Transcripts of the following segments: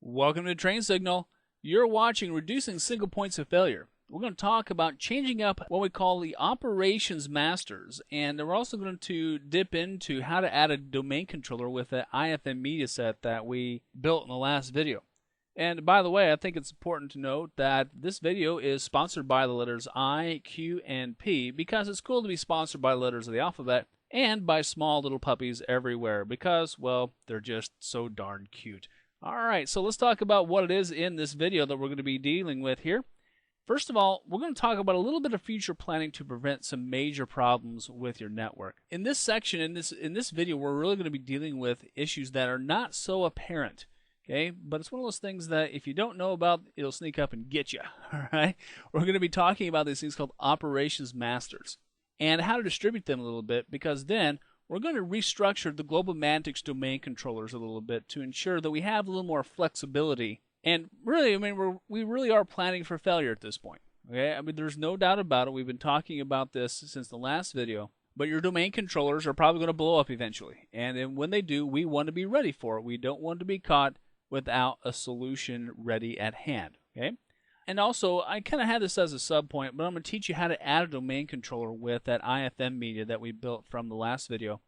Welcome to Train Signal. You're watching Reducing Single Points of Failure. We're going to talk about changing up what we call the operations masters, and we're also going to dip into how to add a domain controller with the IFM media set that we built in the last video. And by the way, I think it's important to note that this video is sponsored by the letters I, Q, and P because it's cool to be sponsored by the letters of the alphabet and by small little puppies everywhere because, well, they're just so darn cute. Alright, so let's talk about what it is in this video that we're going to be dealing with here. First of all, we're going to talk about a little bit of future planning to prevent some major problems with your network. In this section, in this video, we're really going to be dealing with issues that are not so apparent. Okay, but it's one of those things that if you don't know about, it'll sneak up and get you. Alright, we're going to be talking about these things called operations masters and how to distribute them a little bit, because then we're going to restructure the GlobalMantics domain controllers a little bit to ensure that we have a little more flexibility. And really, I mean, we really are planning for failure at this point. Okay, I mean, there's no doubt about it. We've been talking about this since the last video. But your domain controllers are probably going to blow up eventually. And then when they do, we want to be ready for it. We don't want to be caught without a solution ready at hand. Okay. And also, I kind of had this as a sub point, but I'm going to teach you how to add a domain controller with that IFM media that we built from the last video.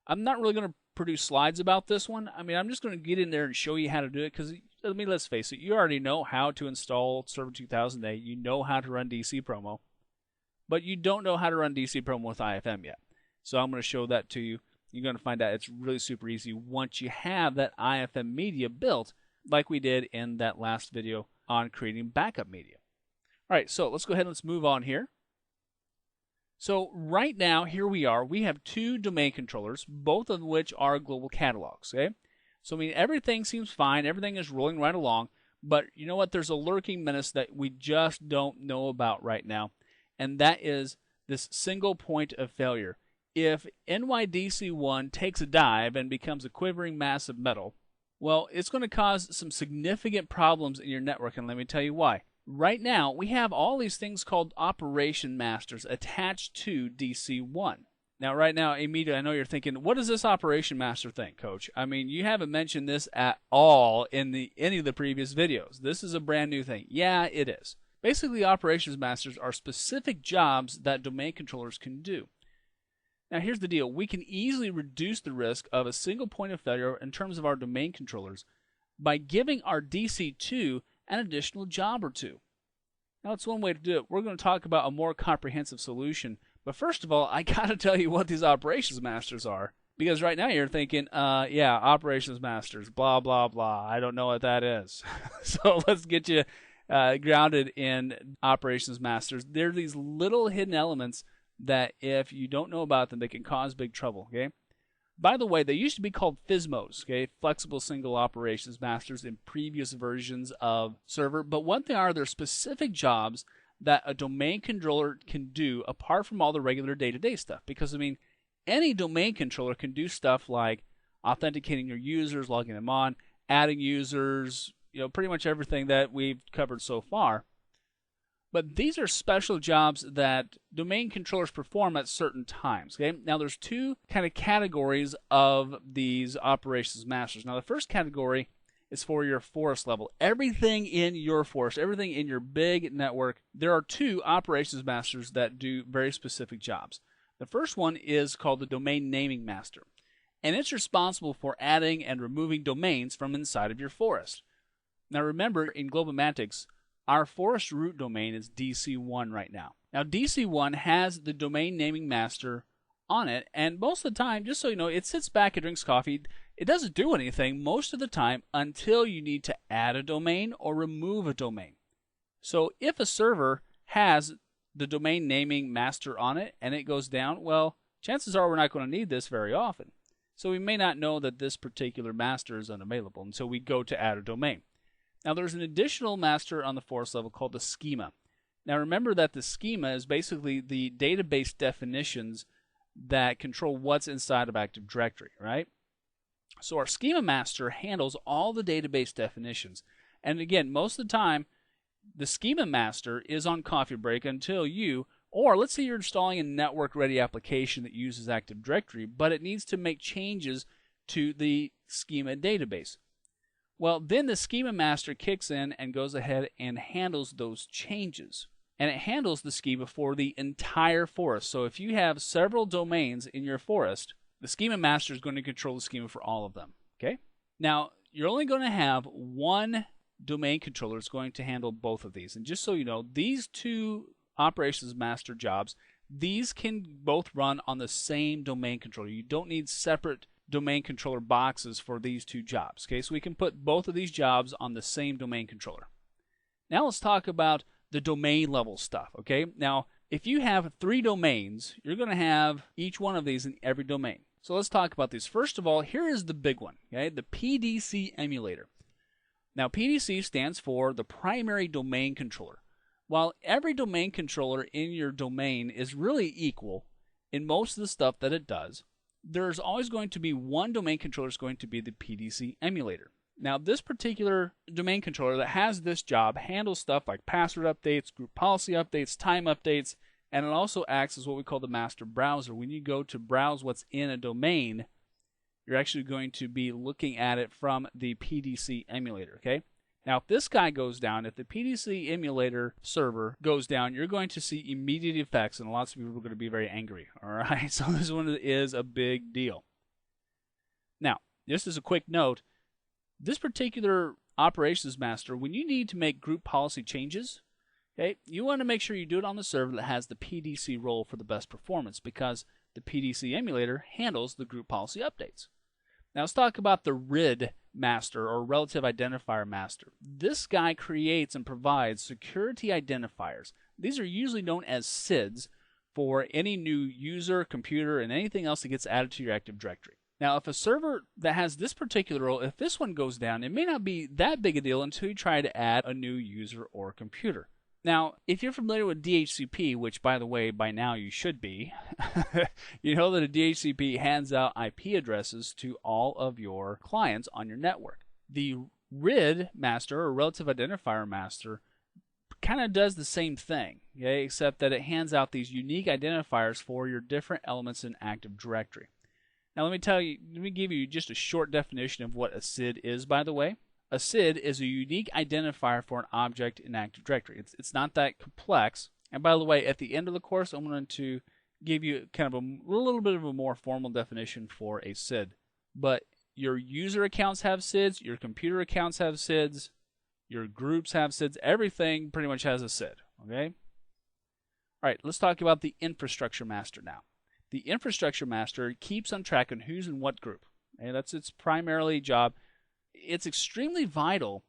I'm not really going to produce slides about this one. I mean, I'm just going to get in there and show you how to do it because, I mean, let's face it, you already know how to install Server 2008. You know how to run DC Promo, but you don't know how to run DC Promo with IFM yet. So I'm going to show that to you. You're going to find out it's really super easy once you have that IFM media built like we did in that last video on creating backup media. All right, so let's go ahead and let's move on here. So right now, here we are. We have two domain controllers, both of which are global catalogs. Okay, so I mean everything seems fine, everything is rolling right along, but you know what? There's a lurking menace that we just don't know about right now, and that is this single point of failure. If NYDC1 takes a dive and becomes a quivering mass of metal, well, it's going to cause some significant problems in your network, and let me tell you why. Right now, we have all these things called operation masters attached to DC1. Now, right now, immediately, I know you're thinking, what is this operation master thing, Coach? I mean, you haven't mentioned this at all in any of the previous videos. This is a brand new thing. Yeah, it is. Basically, operations masters are specific jobs that domain controllers can do. Now, here's the deal. We can easily reduce the risk of a single point of failure in terms of our domain controllers by giving our DC2 an additional job or two. Now, that's one way to do it. We're going to talk about a more comprehensive solution. But first of all, I got to tell you what these operations masters are. Because right now you're thinking, yeah, operations masters, blah, blah, blah. I don't know what that is. So let's get you grounded in operations masters. They're these little hidden elements that if you don't know about them, they can cause big trouble. Okay. By the way, they used to be called FSMOs, okay, Flexible Single Operations Masters, in previous versions of Server. But one thing are, they're specific jobs that a domain controller can do apart from all the regular day-to-day stuff. Because, I mean, any domain controller can do stuff like authenticating your users, logging them on, adding users, you know, pretty much everything that we've covered so far. But these are special jobs that domain controllers perform at certain times. Okay? Now, there's two kind of categories of these operations masters. Now, the first category is for your forest level. Everything in your forest, everything in your big network, there are two operations masters that do very specific jobs. The first one is called the domain naming master, and it's responsible for adding and removing domains from inside of your forest. Now, remember, in GlobalMantics, our forest root domain is DC1 right now. Now, DC1 has the domain naming master on it, and most of the time, just so you know, it sits back and drinks coffee. It doesn't do anything most of the time until you need to add a domain or remove a domain. So if a server has the domain naming master on it and it goes down, well, chances are we're not going to need this very often. So we may not know that this particular master is unavailable until we go to add a domain. Now, there's an additional master on the forest level called the schema. Now, remember that the schema is basically the database definitions that control what's inside of Active Directory, right? So our schema master handles all the database definitions. And again, most of the time, the schema master is on coffee break until you, or let's say you're installing a network-ready application that uses Active Directory, but it needs to make changes to the schema database. Well, then the schema master kicks in and goes ahead and handles those changes. And it handles the schema for the entire forest. So if you have several domains in your forest, the schema master is going to control the schema for all of them. Okay? Now, you're only going to have one domain controller that's going to handle both of these. And just so you know, these two operations master jobs, these can both run on the same domain controller. You don't need separate domain controller boxes for these two jobs. Okay, so we can put both of these jobs on the same domain controller. Now let's talk about the domain level stuff. Okay, now if you have 3 domains, you're going to have each one of these in every domain. So let's talk about these. First of all, here is the big one, okay, the PDC emulator. Now PDC stands for the primary domain controller. While every domain controller in your domain is really equal in most of the stuff that it does, there's always going to be one domain controller that's going to be the PDC emulator. Now, this particular domain controller that has this job handles stuff like password updates, group policy updates, time updates, and it also acts as what we call the master browser. When you go to browse what's in a domain, you're actually going to be looking at it from the PDC emulator, okay? Now, if this guy goes down, if the PDC emulator server goes down, you're going to see immediate effects, and lots of people are going to be very angry, all right? So this one is a big deal. Now, just as a quick note, this particular operations master, when you need to make group policy changes, okay, you want to make sure you do it on the server that has the PDC role for the best performance, because the PDC emulator handles the group policy updates. Now let's talk about the RID master, or relative identifier master. This guy creates and provides security identifiers. These are usually known as SIDs for any new user, computer, and anything else that gets added to your Active Directory. Now, if a server that has this particular role, if this one goes down, it may not be that big a deal until you try to add a new user or computer. Now, if you're familiar with DHCP, which, by the way, by now you should be, you know that a DHCP hands out IP addresses to all of your clients on your network. The RID master, or relative identifier master, kind of does the same thing, okay, except that it hands out these unique identifiers for your different elements in Active Directory. Now, let me give you just a short definition of what a SID is, by the way. A SID is a unique identifier for an object in Active Directory. It's not that complex. And by the way, at the end of the course, I'm going to give you kind of a little bit of a more formal definition for a SID. But your user accounts have SIDs, your computer accounts have SIDs, your groups have SIDs, everything pretty much has a SID, okay? All right, let's talk about the infrastructure master now. The infrastructure master keeps on track on who's in what group. Okay? That's its primarily job. It's extremely vital,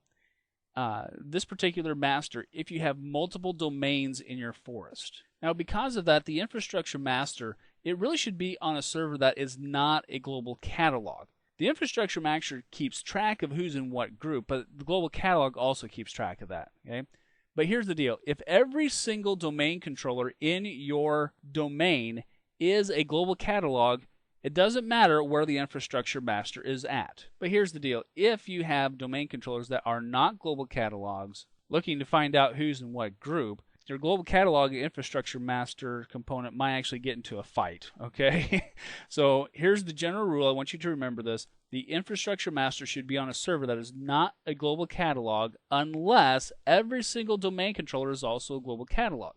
this particular master, if you have multiple domains in your forest. Now, because of that, the infrastructure master, it really should be on a server that is not a global catalog. The infrastructure master keeps track of who's in what group, but the global catalog also keeps track of that. Okay? But here's the deal. If every single domain controller in your domain is a global catalog, it doesn't matter where the infrastructure master is at. But here's the deal. If you have domain controllers that are not global catalogs, looking to find out who's in what group, your global catalog and infrastructure master component might actually get into a fight, okay? So here's the general rule. I want you to remember this. The infrastructure master should be on a server that is not a global catalog unless every single domain controller is also a global catalog.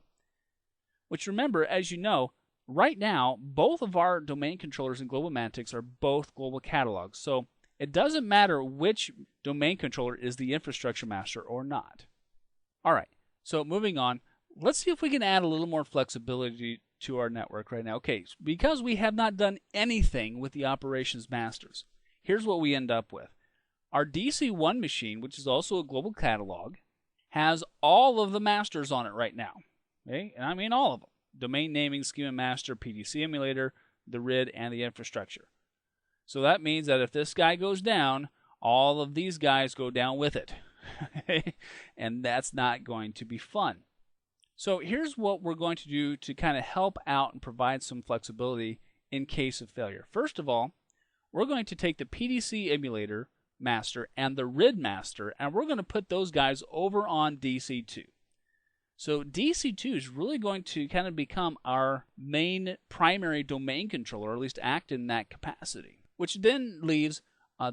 Which, remember, as you know, right now, both of our domain controllers in GlobalManTix are both global catalogs. So it doesn't matter which domain controller is the infrastructure master or not. All right, so moving on, let's see if we can add a little more flexibility to our network right now. Okay, because we have not done anything with the operations masters, here's what we end up with. Our DC1 machine, which is also a global catalog, has all of the masters on it right now. Okay, and I mean all of them. Domain naming, schema master, PDC emulator, the RID, and the infrastructure. So that means that if this guy goes down, all of these guys go down with it. And that's not going to be fun. So here's what we're going to do to kind of help out and provide some flexibility in case of failure. First of all, we're going to take the PDC emulator master and the RID master, and we're going to put those guys over on DC2. So DC2 is really going to kind of become our main primary domain controller, or at least act in that capacity, which then leaves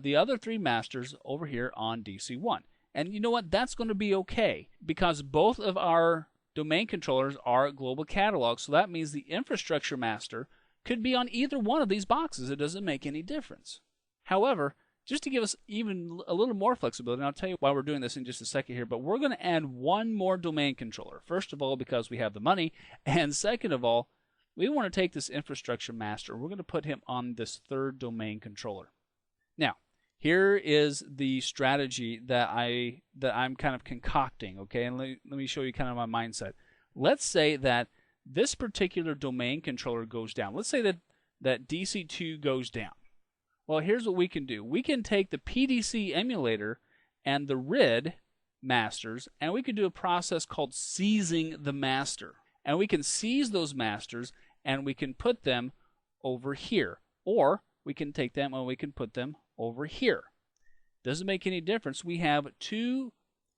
the other 3 masters over here on DC1. And you know what? That's going to be okay because both of our domain controllers are global catalogs. So that means the infrastructure master could be on either one of these boxes. It doesn't make any difference. However, just to give us even a little more flexibility, and I'll tell you why we're doing this in just a second here, but we're going to add one more domain controller. First of all, because we have the money, and second of all, we want to take this infrastructure master. We're going to put him on this 3rd domain controller. Now, here is the strategy that I'm kind of concocting, okay? And let me show you kind of my mindset. Let's say that this particular domain controller goes down. Let's say that DC2 goes down. Well, here's what we can do. We can take the PDC emulator and the RID masters, and we can do a process called seizing the master. And we can seize those masters, and we can put them over here. Or we can take them and we can put them over here. Doesn't make any difference. We have 2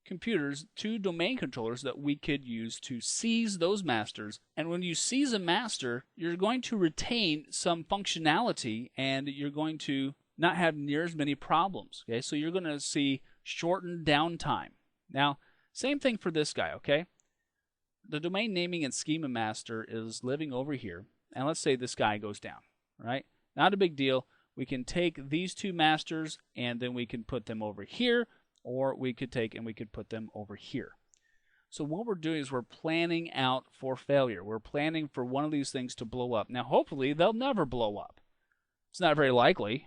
computers, 2 domain controllers that we could use to seize those masters. And when you seize a master, you're going to retain some functionality and you're going to not have near as many problems. Okay, so you're going to see shortened downtime. Now, same thing for this guy, okay? The domain naming and schema master is living over here. And let's say this guy goes down, right? Not a big deal. We can take these 2 masters and then we can put them over here. Or we could take and we could put them over here. So what we're doing is we're planning out for failure. We're planning for one of these things to blow up. Now, hopefully, they'll never blow up. It's not very likely,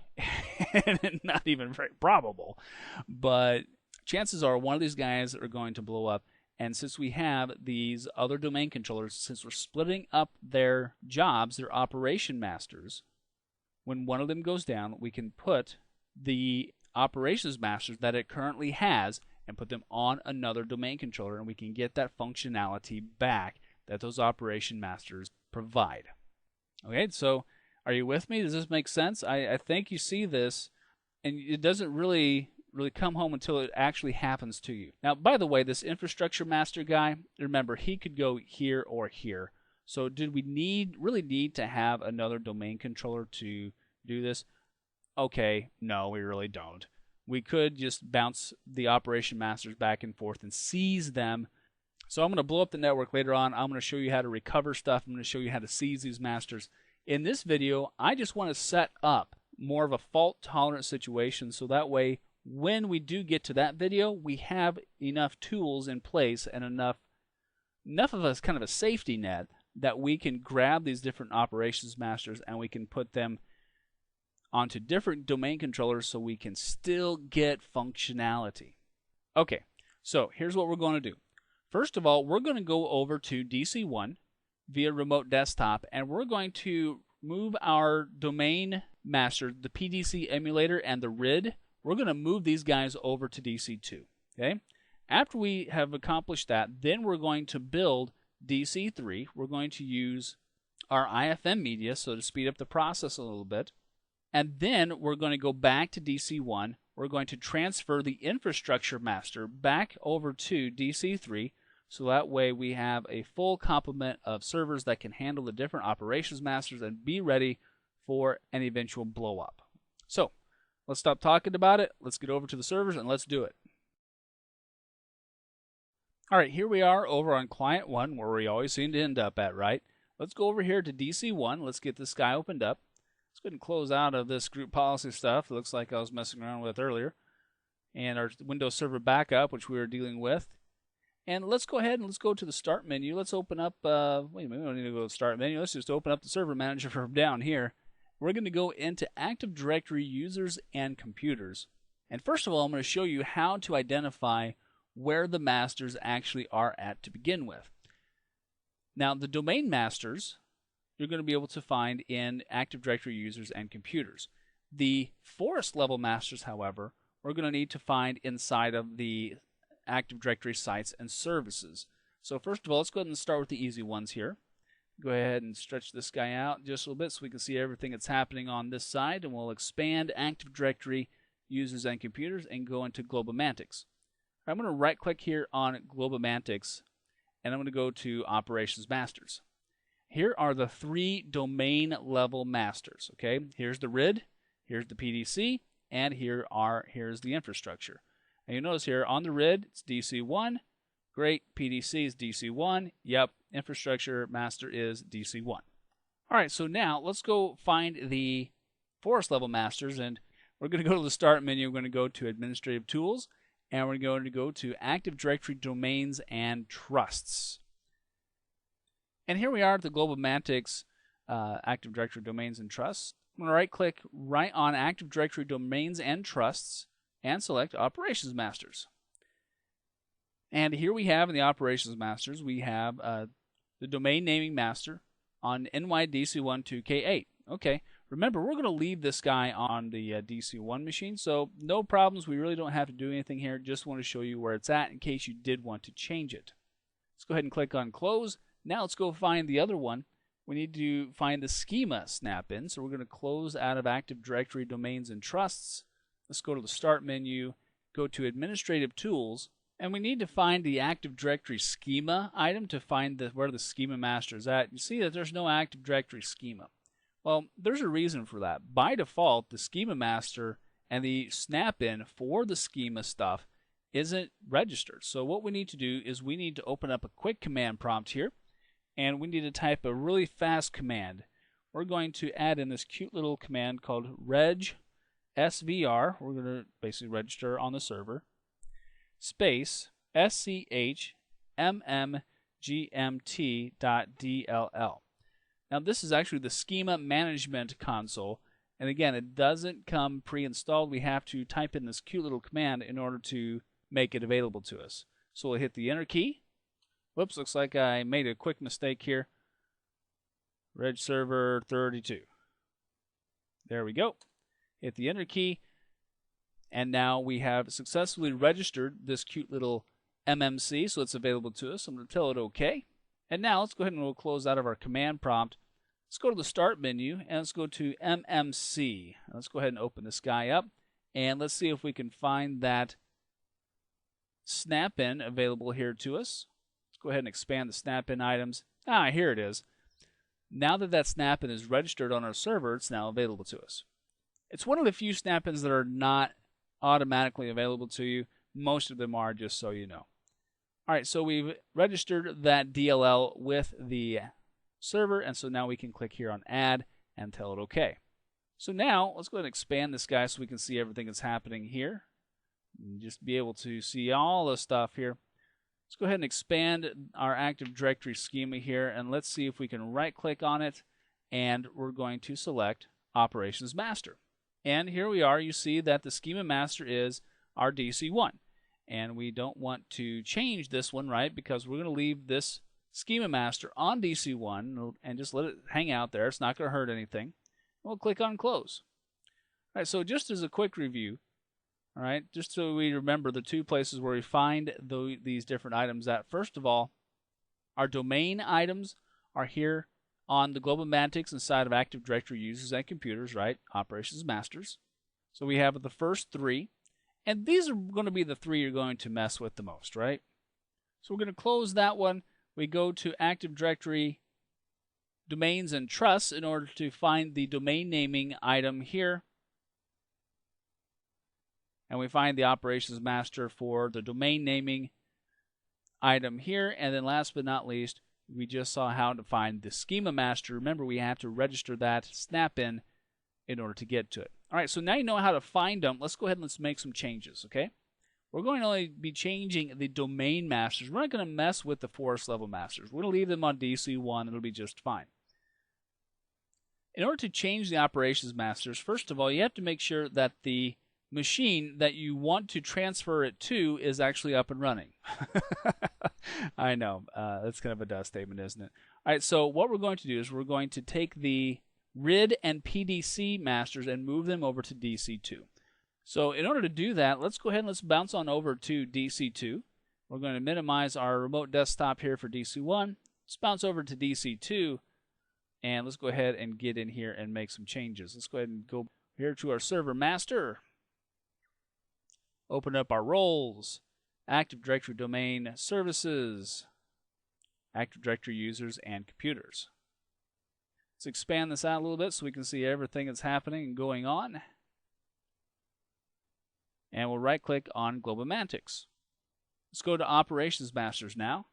and not even very probable. But chances are one of these guys are going to blow up. And since we have these other domain controllers, since we're splitting up their jobs, their operation masters, when one of them goes down, we can put the operations masters that it currently has and put them on another domain controller, and we can get that functionality back that those operation masters provide. Okay, so are you with me? Does this make sense? I think you see this, and it doesn't really come home until it actually happens to you. Now, by the way, this infrastructure master guy, remember, he could go here or here. So did we really need to have another domain controller to do this? Okay, no, we really don't. We could just bounce the operation masters back and forth and seize them. So I'm going to blow up the network later on. I'm going to show you how to recover stuff. I'm going to show you how to seize these masters. In this video, I just want to set up more of a fault-tolerant situation so that way when we do get to that video, we have enough tools in place and enough of us kind of a safety net that we can grab these different operations masters and we can put them onto different domain controllers so we can still get functionality. Okay, so here's what we're going to do. First of all, we're going to go over to DC1 via remote desktop, and we're going to move our domain master, the PDC emulator and the RID. We're going to move these guys over to DC2. Okay? After we have accomplished that, then we're going to build DC3. We're going to use our IFM media, so to speed up the process a little bit. And then we're going to go back to DC1. We're going to transfer the infrastructure master back over to DC3, so that way we have a full complement of servers that can handle the different operations masters and be ready for an eventual blow up. So let's stop talking about it. Let's get over to the servers and let's do it. All right, here we are over on client 1, where we always seem to end up at, right? Let's go over here to DC1. Let's get this guy opened up. Let's go ahead and close out of this group policy stuff. It looks like I was messing around with earlier. And our Windows Server backup, which we were dealing with. And let's go ahead and let's go to the Start menu. Let's open up, wait a minute, we don't need to go to the Start menu. Let's just open up the Server Manager from down here. We're going to go into Active Directory Users and Computers. And first of all, I'm going to show you how to identify where the masters actually are at to begin with. Now, the domain masters you're going to be able to find in Active Directory Users and Computers. The forest level masters, however, we're going to need to find inside of the Active Directory sites and services. So first of all, let's go ahead and start with the easy ones here. Go ahead and stretch this guy out just a little bit so we can see everything that's happening on this side, and we'll expand Active Directory Users and Computers and go into Globomantics. I'm going to right click here on Globomantics and I'm going to go to Operations Masters. Here are the 3 domain level masters. Okay, here's the RID, here's the PDC, and here's the infrastructure. And you notice here on the RID, it's DC1. Great, PDC is DC1. Yep, infrastructure master is DC1. All right, so now let's go find the forest level masters, and we're going to go to the start menu. We're going to go to administrative tools, and we're going to go to Active Directory domains and trusts. And here we are at the GlobalMantics Active Directory domains and trusts. I'm going to right click right on Active Directory domains and trusts and select Operations Masters. And here we have in the Operations Masters, we have the domain naming master on NYDC1 Okay, remember, we're going to leave this guy on the DC1 machine, so no problems. We really don't have to do anything here. Just want to show you where it's at in case you did want to change it. Let's go ahead and click on Close. Now let's go find the other one. We need to find the schema snap-in, so we're going to close out of Active Directory domains and trusts. Let's go to the Start menu, go to Administrative Tools, and we need to find the Active Directory schema item to find where the schema master is at. You see that there's no Active Directory schema. Well, there's a reason for that. By default, the schema master and the snap-in for the schema stuff isn't registered. So what we need to do is we need to open up a quick command prompt here, and we need to type a really fast command. We're going to add in this cute little command called reg svr. We're going to basically register on the server. Space schmmgmt.dll. Now this is actually the schema management console, and again, it doesn't come pre-installed. We have to type in this cute little command in order to make it available to us. So we'll hit the enter key. Whoops, looks like I made a quick mistake here. Reg server 32. There we go. Hit the enter key. And now we have successfully registered this cute little MMC, so it's available to us. I'm going to tell it OK. And now let's go ahead and we'll close out of our command prompt. Let's go to the Start menu, and let's go to MMC. Let's go ahead and open this guy up, and let's see if we can find that snap-in available here to us. Let's go ahead and expand the snap-in items. Here it is. Now that that snap-in is registered on our server, it's now available to us. It's one of the few snap-ins that are not automatically available to you. Most of them are, just so you know. All right, so we've registered that DLL with the server, and so now we can click here on Add and tell it OK. So now let's go ahead and expand this guy so we can see everything that's happening here. And just be able to see all the stuff here. Let's go ahead and expand our Active Directory schema here, and let's see if we can right-click on it, and we're going to select Operations Master. And here we are. You see that the schema master is our DC1. And we don't want to change this one, right? Because we're going to leave this schema master on DC1 and just let it hang out there. It's not going to hurt anything. We'll click on Close. All right, so just as a quick review, all right, just so we remember the two places where we find these different items at. First of all, our domain items are here on the GlobalMantics inside of Active Directory users and computers, right? Operations Masters. So we have the first three. And these are going to be the three you're going to mess with the most, right? So we're going to close that one. We go to Active Directory domains and trusts in order to find the domain naming item here. And we find the Operations Master for the domain naming item here. And then last but not least, we just saw how to find the schema master. Remember, we have to register that snap-in order to get to it. All right, so now you know how to find them. Let's go ahead and let's make some changes, okay? We're going to only be changing the domain masters. We're not going to mess with the forest level masters. We're going to leave them on DC1. It'll be just fine. In order to change the operations masters, first of all, you have to make sure that the machine that you want to transfer it to is actually up and running. I know, that's kind of a dust statement, isn't it? All right, so what we're going to do is we're going to take the RID and PDC masters and move them over to DC2. So in order to do that, let's go ahead and let's bounce on over to DC2. We're going to minimize our remote desktop here for DC1. Let's bounce over to DC2, and let's go ahead and get in here and make some changes. Let's go ahead and go here to our server master. Open up our roles, Active Directory domain services, Active Directory users, and computers. Let's expand this out a little bit so we can see everything that's happening and going on. and we'll right-click on GlobalMantics. Let's go to Operations Masters now.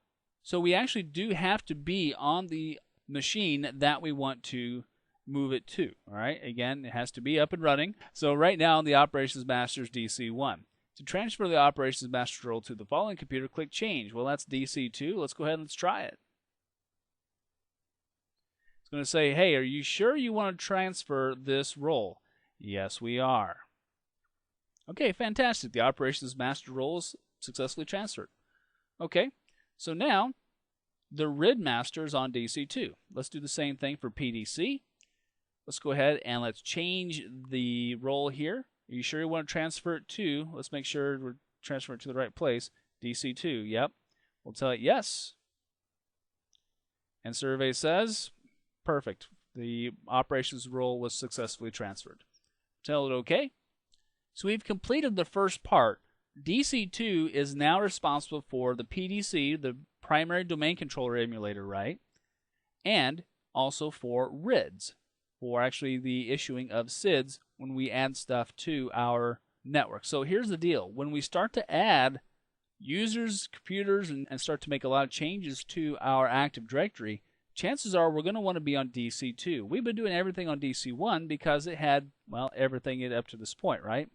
So we actually do have to be on the machine that we want to move it to. All right, again, it has to be up and running. So right now, the Operations Masters DC1. To transfer the Operations Master role to the following computer, click Change. Well, that's DC2. Let's go ahead and let's try it. It's going to say, hey, are you sure you want to transfer this role? Yes, we are. Okay, fantastic. The Operations Master role is successfully transferred. Okay, so now the RID Master is on DC2. Let's do the same thing for PDC. Let's go ahead and let's change the role here. Are you sure you want to transfer it to, let's make sure we're transferring it to the right place, DC2, yep. We'll tell it yes. And survey says, perfect. The operations role was successfully transferred. Tell it OK. So we've completed the first part. DC2 is now responsible for the PDC, the primary domain controller emulator, right? And also for RIDs, for actually the issuing of SIDs when we add stuff to our network. So here's the deal. When we start to add users, computers, and start to make a lot of changes to our Active Directory, chances are we're going to want to be on DC2. We've been doing everything on DC1 because it had, well, everything up to this point, right?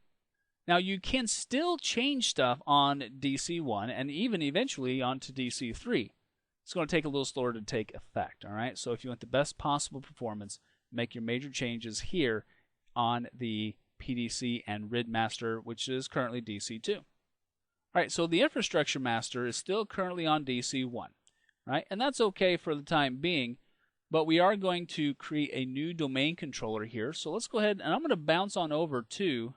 Now, you can still change stuff on DC1 and even eventually onto DC3. It's going to take a little slower to take effect, all right? So if you want the best possible performance, make your major changes here on the PDC and RID master, which is currently DC2. All right, so the infrastructure master is still currently on DC1, right? And that's okay for the time being, but we are going to create a new domain controller here. So let's go ahead, and I'm going to bounce on over to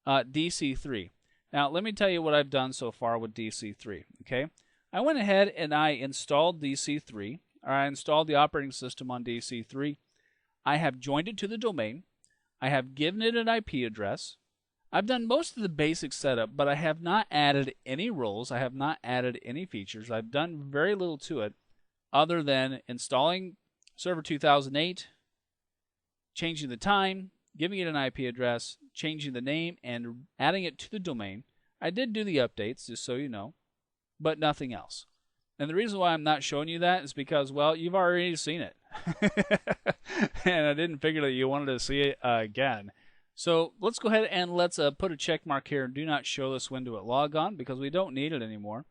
DC3. Now, let me tell you what I've done so far with DC3, okay? I went ahead and I installed DC3, or I installed the operating system on DC3. I have joined it to the domain. I have given it an IP address. I've done most of the basic setup, but I have not added any roles. I have not added any features. I've done very little to it other than installing Server 2008, changing the time, giving it an IP address, changing the name, and adding it to the domain. I did do the updates, just so you know, but nothing else. And the reason why I'm not showing you that is because, well, you've already seen it. And I didn't figure that you wanted to see it again. So let's go ahead and let's put a check mark here and do not show this window at logon because we don't need it anymore.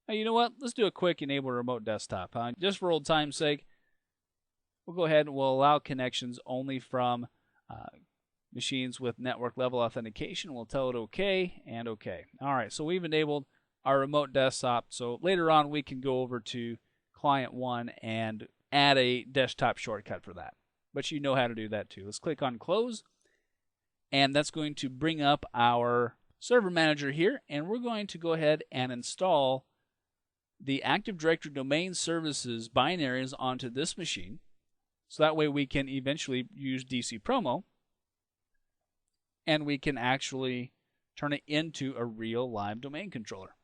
Now, you know what? Let's do a quick enable remote desktop. Just for old time's sake, we'll go ahead and we'll allow connections only from machines with network level authentication. We'll tell it OK and OK. All right, so we've enabled our remote desktop. So later on, we can go over to client 1 and add a desktop shortcut for that. But you know how to do that too. Let's click on close. And that's going to bring up our server manager here. And we're going to go ahead and install the Active Directory domain services binaries onto this machine. So that way we can eventually use DC Promo. And we can actually turn it into a real live domain controller.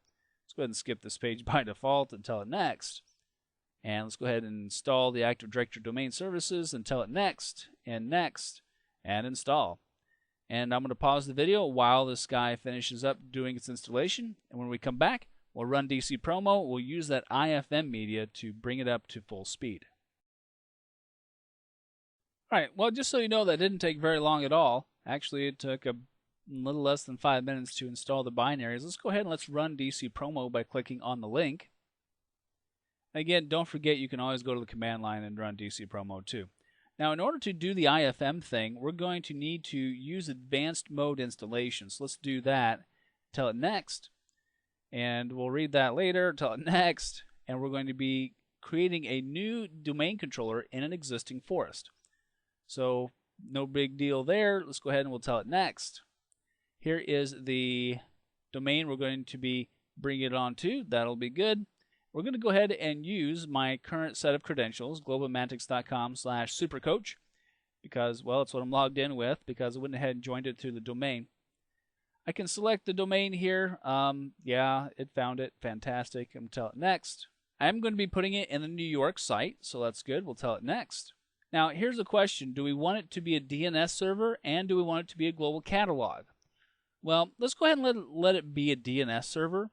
Let's go ahead and skip this page by default and tell it next. And let's go ahead and install the Active Directory domain services and tell it next, and install. And I'm going to pause the video while this guy finishes up doing its installation. And when we come back, we'll run DC Promo. We'll use that IFM media to bring it up to full speed. All right, well, just so you know, that didn't take very long at all. Actually, it took a little less than 5 minutes to install the binaries. Let's go ahead and let's run DC Promo by clicking on the link. Again, don't forget you can always go to the command line and run DC Promo too. Now, in order to do the IFM thing, we're going to need to use advanced mode installation. So let's do that. Tell it next. And we'll read that later. Tell it next. And we're going to be creating a new domain controller in an existing forest. So no big deal there. Let's go ahead and we'll tell it next. Here is the domain we're going to be bringing it on to. That'll be good. We're going to go ahead and use my current set of credentials, globalmantics.com/supercoach, because, well, it's what I'm logged in with, because I went ahead and joined it through the domain. I can select the domain here. Yeah, it found it. Fantastic. I'm going to tell it next. I'm going to be putting it in the New York site, so that's good. We'll tell it next. Now, here's the question. Do we want it to be a DNS server, and do we want it to be a global catalog? Well, let's go ahead and let it be a DNS server,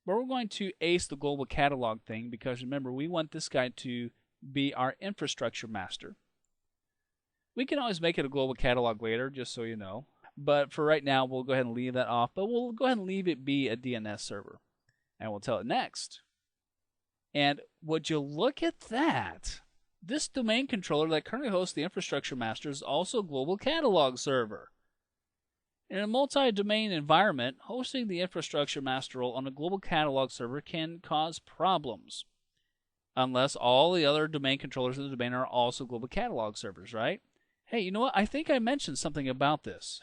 but we're going to ace the global catalog thing because remember, we want this guy to be our infrastructure master. We can always make it a global catalog later, just so you know. But for right now, we'll go ahead and leave that off, but we'll go ahead and leave it be a DNS server. And we'll tell it next. And would you look at that? This domain controller that currently hosts the infrastructure master is also a global catalog server. In a multi-domain environment, hosting the infrastructure master role on a global catalog server can cause problems. Unless all the other domain controllers in the domain are also global catalog servers, right? Hey, you know what? I think I mentioned something about this.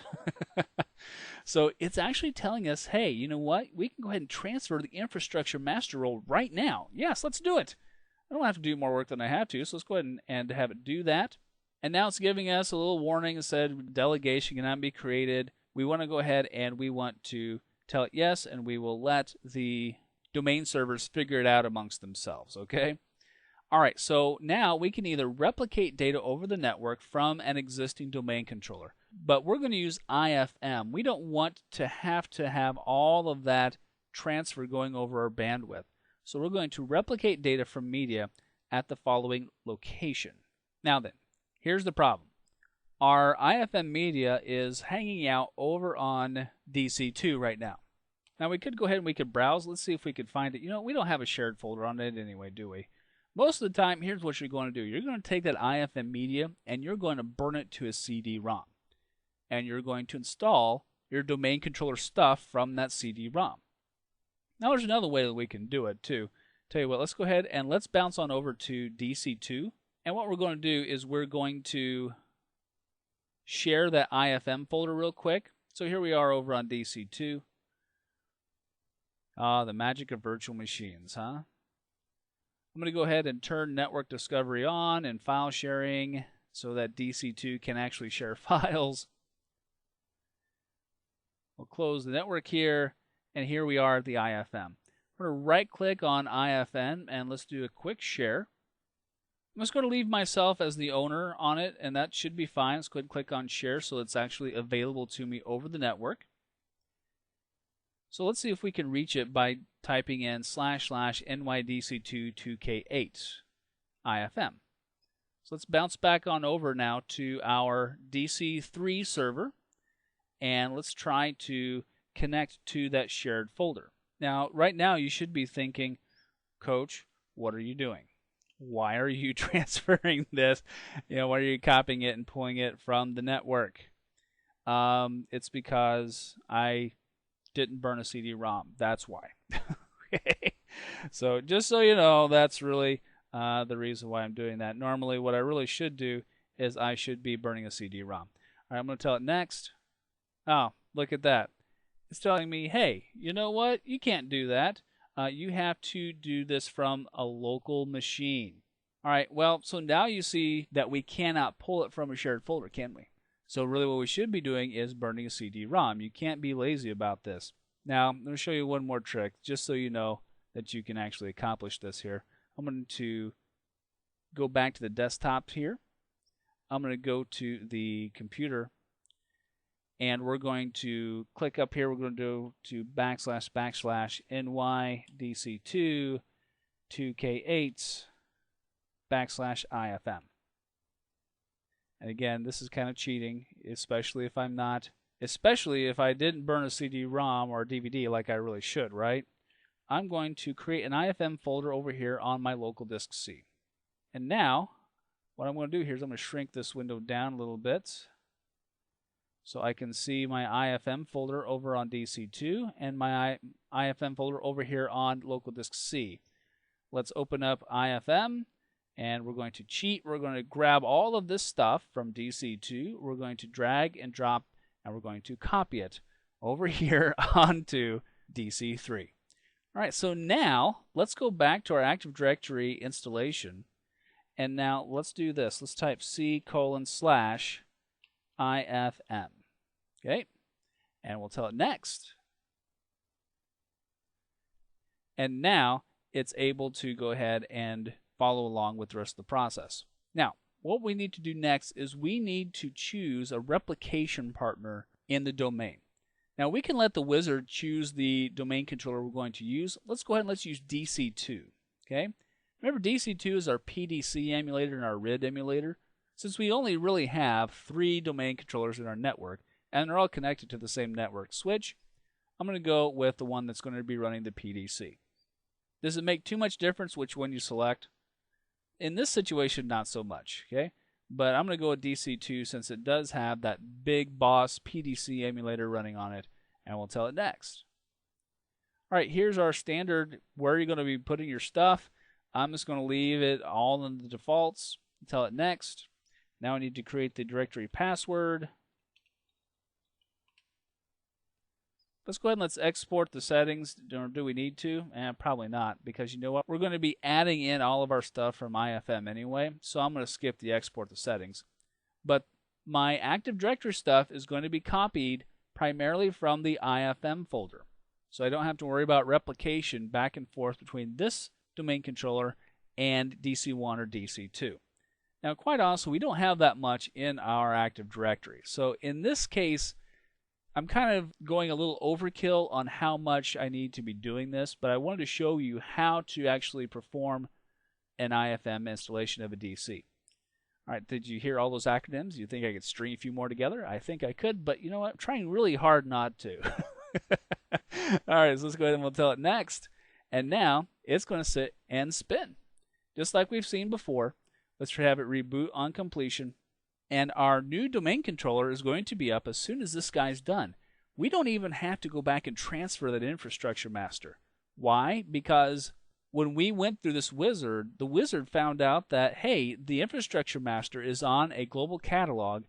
So it's actually telling us, hey, you know what? We can go ahead and transfer the infrastructure master role right now. Yes, let's do it. I don't have to do more work than I have to, so let's go ahead and have it do that. And now it's giving us a little warning that said delegation cannot be created. We want to go ahead and we want to tell it yes, and we will let the domain servers figure it out amongst themselves, okay? All right, so now we can either replicate data over the network from an existing domain controller, but we're going to use IFM. We don't want to have all of that transfer going over our bandwidth. So we're going to replicate data from media at the following location. Now then, here's the problem. Our IFM media is hanging out over on DC2 right now. Now we could go ahead and we could browse. Let's see if we could find it. You know, we don't have a shared folder on it anyway, do we? Most of the time, here's what you're going to do. You're going to take that IFM media and you're going to burn it to a CD-ROM. And you're going to install your domain controller stuff from that CD-ROM. Now there's another way that we can do it too. Tell you what, let's go ahead and let's bounce on over to DC2. And what we're going to do is we're going to share that IFM folder real quick. So here we are over on DC2. Ah, the magic of virtual machines, huh? I'm going to go ahead and turn network discovery on and file sharing so that DC2 can actually share files. We'll close the network here, and here we are at the IFM. We're going to right click on IFM and let's do a quick share. I'm just going to leave myself as the owner on it, and that should be fine. Let's go ahead and click on share so it's actually available to me over the network. So let's see if we can reach it by typing in //nydc22k8 IFM. So let's bounce back on over now to our DC3 server, and let's try to connect to that shared folder. Now, right now you should be thinking, Coach, what are you doing? Why are you transferring this? Why are you copying it and pulling it from the network? It's because I didn't burn a CD-ROM. That's why. Okay. So just so you know, that's really the reason why I'm doing that. Normally, what I really should do is I should be burning a CD-ROM. All right, I'm going to tell it next. Oh, look at that. It's telling me, hey, you know what? You can't do that. You have to do this from a local machine. All right, well, so now you see that we cannot pull it from a shared folder, can we? So really what we should be doing is burning a CD-ROM. You can't be lazy about this. Now, I'm going to show you one more trick, just so you know that you can actually accomplish this here. I'm going to go back to the desktop here. I'm going to go to the computer, and we're going to click up here. We're going to go to //nydc2 2k8 /IFM. And again, this is kind of cheating, especially if I didn't burn a CD-ROM or a DVD like I really should, right? I'm going to create an IFM folder over here on my local disk C. And now, what I'm going to do here is I'm going to shrink this window down a little bit so I can see my IFM folder over on DC2 and my IFM folder over here on local disk C. Let's open up IFM. And we're going to cheat. We're going to grab all of this stuff from DC2. We're going to drag and drop, and we're going to copy it over here onto DC3. All right, so now let's go back to our Active Directory installation. And now let's do this. Let's type C:/IFM. Okay, and we'll tell it next. And now it's able to go ahead and follow along with the rest of the process. Now, what we need to do next is we need to choose a replication partner in the domain. Now we can let the wizard choose the domain controller we're going to use. Let's go ahead and let's use DC2. Okay. Remember, DC2 is our PDC emulator and our RID emulator. Since we only really have 3 domain controllers in our network, and they're all connected to the same network switch, I'm going to go with the one that's going to be running the PDC. Does it make too much difference which one you select? In this situation, not so much, okay? But I'm going to go with DC2 since it does have that big boss PDC emulator running on it, and we'll tell it next. All right, here's our standard where you're going to be putting your stuff. I'm just going to leave it all in the defaults, tell it next. Now I need to create the directory password. Let's go ahead and let's export the settings. Do we need to? Probably not, because you know what? We're going to be adding in all of our stuff from IFM anyway, so I'm going to skip the export the settings. But my Active Directory stuff is going to be copied primarily from the IFM folder. So I don't have to worry about replication back and forth between this domain controller and DC1 or DC2. Now, quite honestly, we don't have that much in our Active Directory. So in this case, I'm kind of going a little overkill on how much I need to be doing this, but I wanted to show you how to actually perform an IFM installation of a DC. All right, did you hear all those acronyms? You think I could string a few more together? I think I could, but you know what? I'm trying really hard not to. All right, so let's go ahead and we'll tell it next. And now it's going to sit and spin. Just like we've seen before, let's have it reboot on completion. And our new domain controller is going to be up as soon as this guy's done. We don't even have to go back and transfer that infrastructure master. Why? Because when we went through this wizard, the wizard found out that, hey, the infrastructure master is on a global catalog.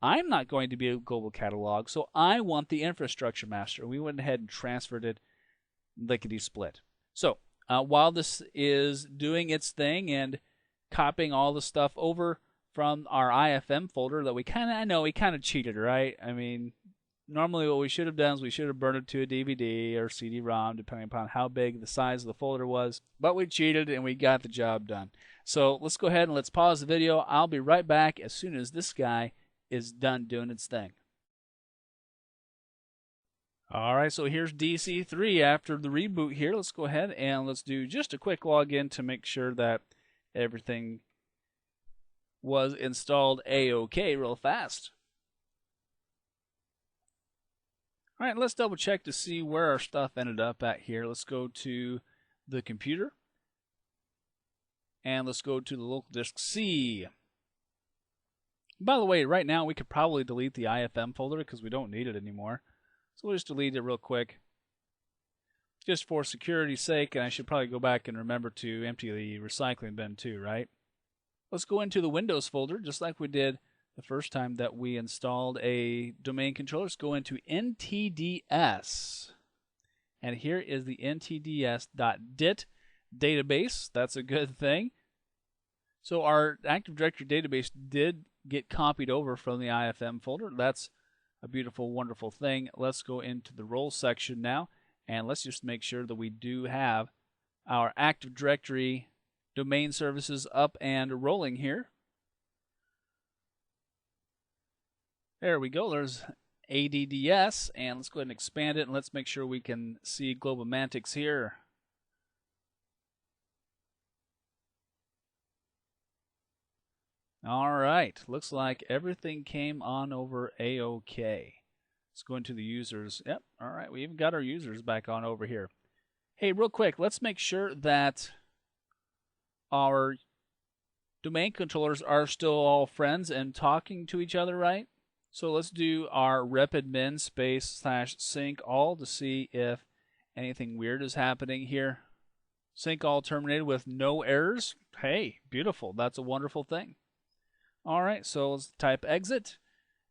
I'm not going to be a global catalog, so I want the infrastructure master. We went ahead and transferred it lickety-split. So while this is doing its thing and copying all the stuff over from our IFM folder that we kind of cheated, right? I mean, normally what we should have done is we should have burned it to a DVD or CD-ROM, depending upon how big the size of the folder was. But we cheated and we got the job done. So let's go ahead and let's pause the video. I'll be right back as soon as this guy is done doing its thing. All right, so here's DC3 after the reboot here. Let's go ahead and let's do just a quick login to make sure that everything was installed A-OK real fast. All right, let's double check to see where our stuff ended up at here. Let's go to the computer and let's go to the local disk C. By the way, right now we could probably delete the IFM folder because we don't need it anymore. So we'll just delete it real quick just for security's sake, and I should probably go back and remember to empty the recycling bin too, right? Let's go into the Windows folder, just like we did the first time that we installed a domain controller. Let's go into NTDS. And here is the ntds.dit database. That's a good thing. So our Active Directory database did get copied over from the IFM folder. That's a beautiful, wonderful thing. Let's go into the roles section now, and let's just make sure that we do have our Active Directory domain services up and rolling here. There we go. There's ADDS, and let's go ahead and expand it, and let's make sure we can see Globomantics here. All right, looks like everything came on over A-OK. Let's go into the users. Yep, all right, we even got our users back on over here. Hey, real quick, let's make sure that our domain controllers are still all friends and talking to each other, right? So let's do our repadmin /sync all to see if anything weird is happening here. Sync all terminated with no errors. Hey, beautiful. That's a wonderful thing. All right, so let's type exit.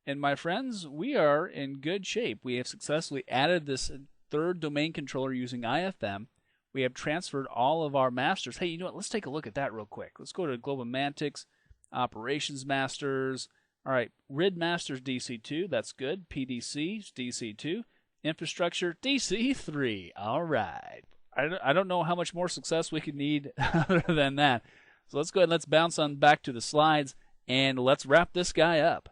And my friends, we are in good shape. We have successfully added this third domain controller using IFM. We have transferred all of our masters. Hey, you know what? Let's take a look at that real quick. Let's go to Globomantics, Operations Masters. All right, RID Masters DC2. That's good. PDC DC2. Infrastructure DC3. All right. I don't know how much more success we could need other than that. So let's go ahead and let's bounce on back to the slides and let's wrap this guy up.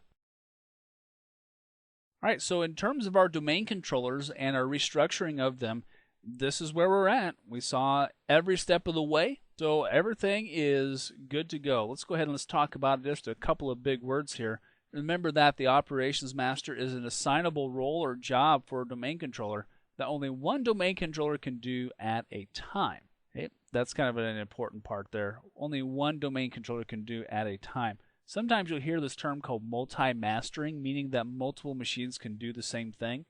All All right, so in terms of our domain controllers and our restructuring of them, this is where we're at. We saw every step of the way, so everything is good to go. Let's go ahead and let's talk about just a couple of big words here. Remember that the operations master is an assignable role or job for a domain controller that only one domain controller can do at a time. Okay? That's kind of an important part there. Only one domain controller can do at a time. Sometimes you'll hear this term called multi-mastering, meaning that multiple machines can do the same thing.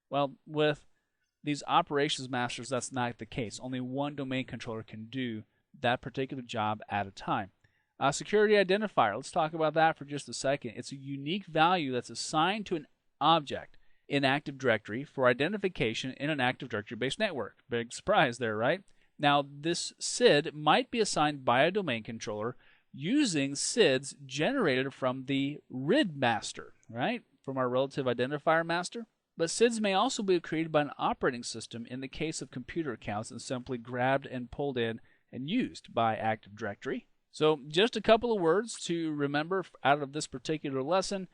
Well, with these operations masters, that's not the case. Only one domain controller can do that particular job at a time. Security identifier, let's talk about that for just a second. It's a unique value that's assigned to an object in Active Directory for identification in an Active Directory-based network. Big surprise there, right? Now, this SID might be assigned by a domain controller using SIDs generated from the RID master, right? From our relative identifier master. But SIDs may also be created by an operating system in the case of computer accounts and simply grabbed and pulled in and used by Active Directory. So just a couple of words to remember out of this particular lesson.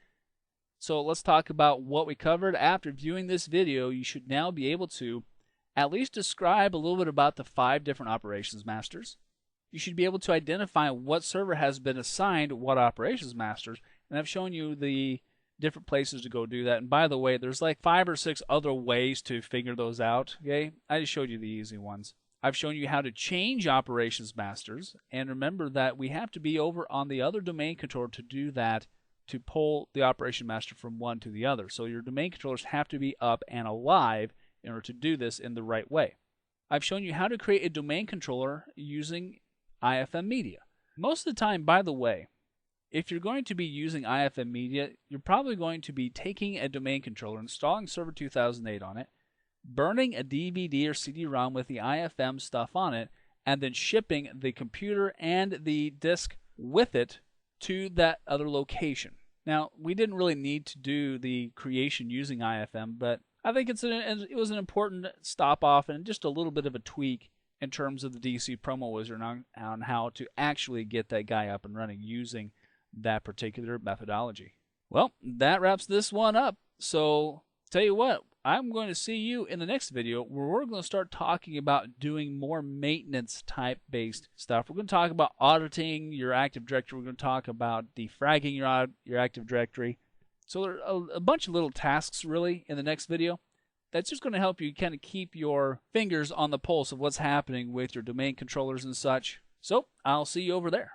So let's talk about what we covered. After viewing this video, you should now be able to at least describe a little bit about the 5 different operations masters. You should be able to identify what server has been assigned what operations masters, and I've shown you the different places to go do that. And by the way, there's like 5 or 6 other ways to figure those out. Okay, I just showed you the easy ones. I've shown you how to change operations masters, and remember that we have to be over on the other domain controller to do that, to pull the operation master from one to the other. So your domain controllers have to be up and alive in order to do this in the right way. I've shown you how to create a domain controller using IFM Media. Most of the time, by the way, if you're going to be using IFM Media, you're probably going to be taking a domain controller, installing Server 2008 on it, burning a DVD or CD-ROM with the IFM stuff on it, and then shipping the computer and the disk with it to that other location. Now, we didn't really need to do the creation using IFM, but I think it was an important stop-off and just a little bit of a tweak in terms of the DC Promo Wizard on how to actually get that guy up and running using that particular methodology. Well, that wraps this one up. So, tell you what, I'm going to see you in the next video where we're going to start talking about doing more maintenance type based stuff. We're going to talk about auditing your Active Directory. We're going to talk about defragging your Active Directory. So there are a bunch of little tasks really in the next video that's just going to help you kind of keep your fingers on the pulse of what's happening with your domain controllers and such. So I'll see you over there.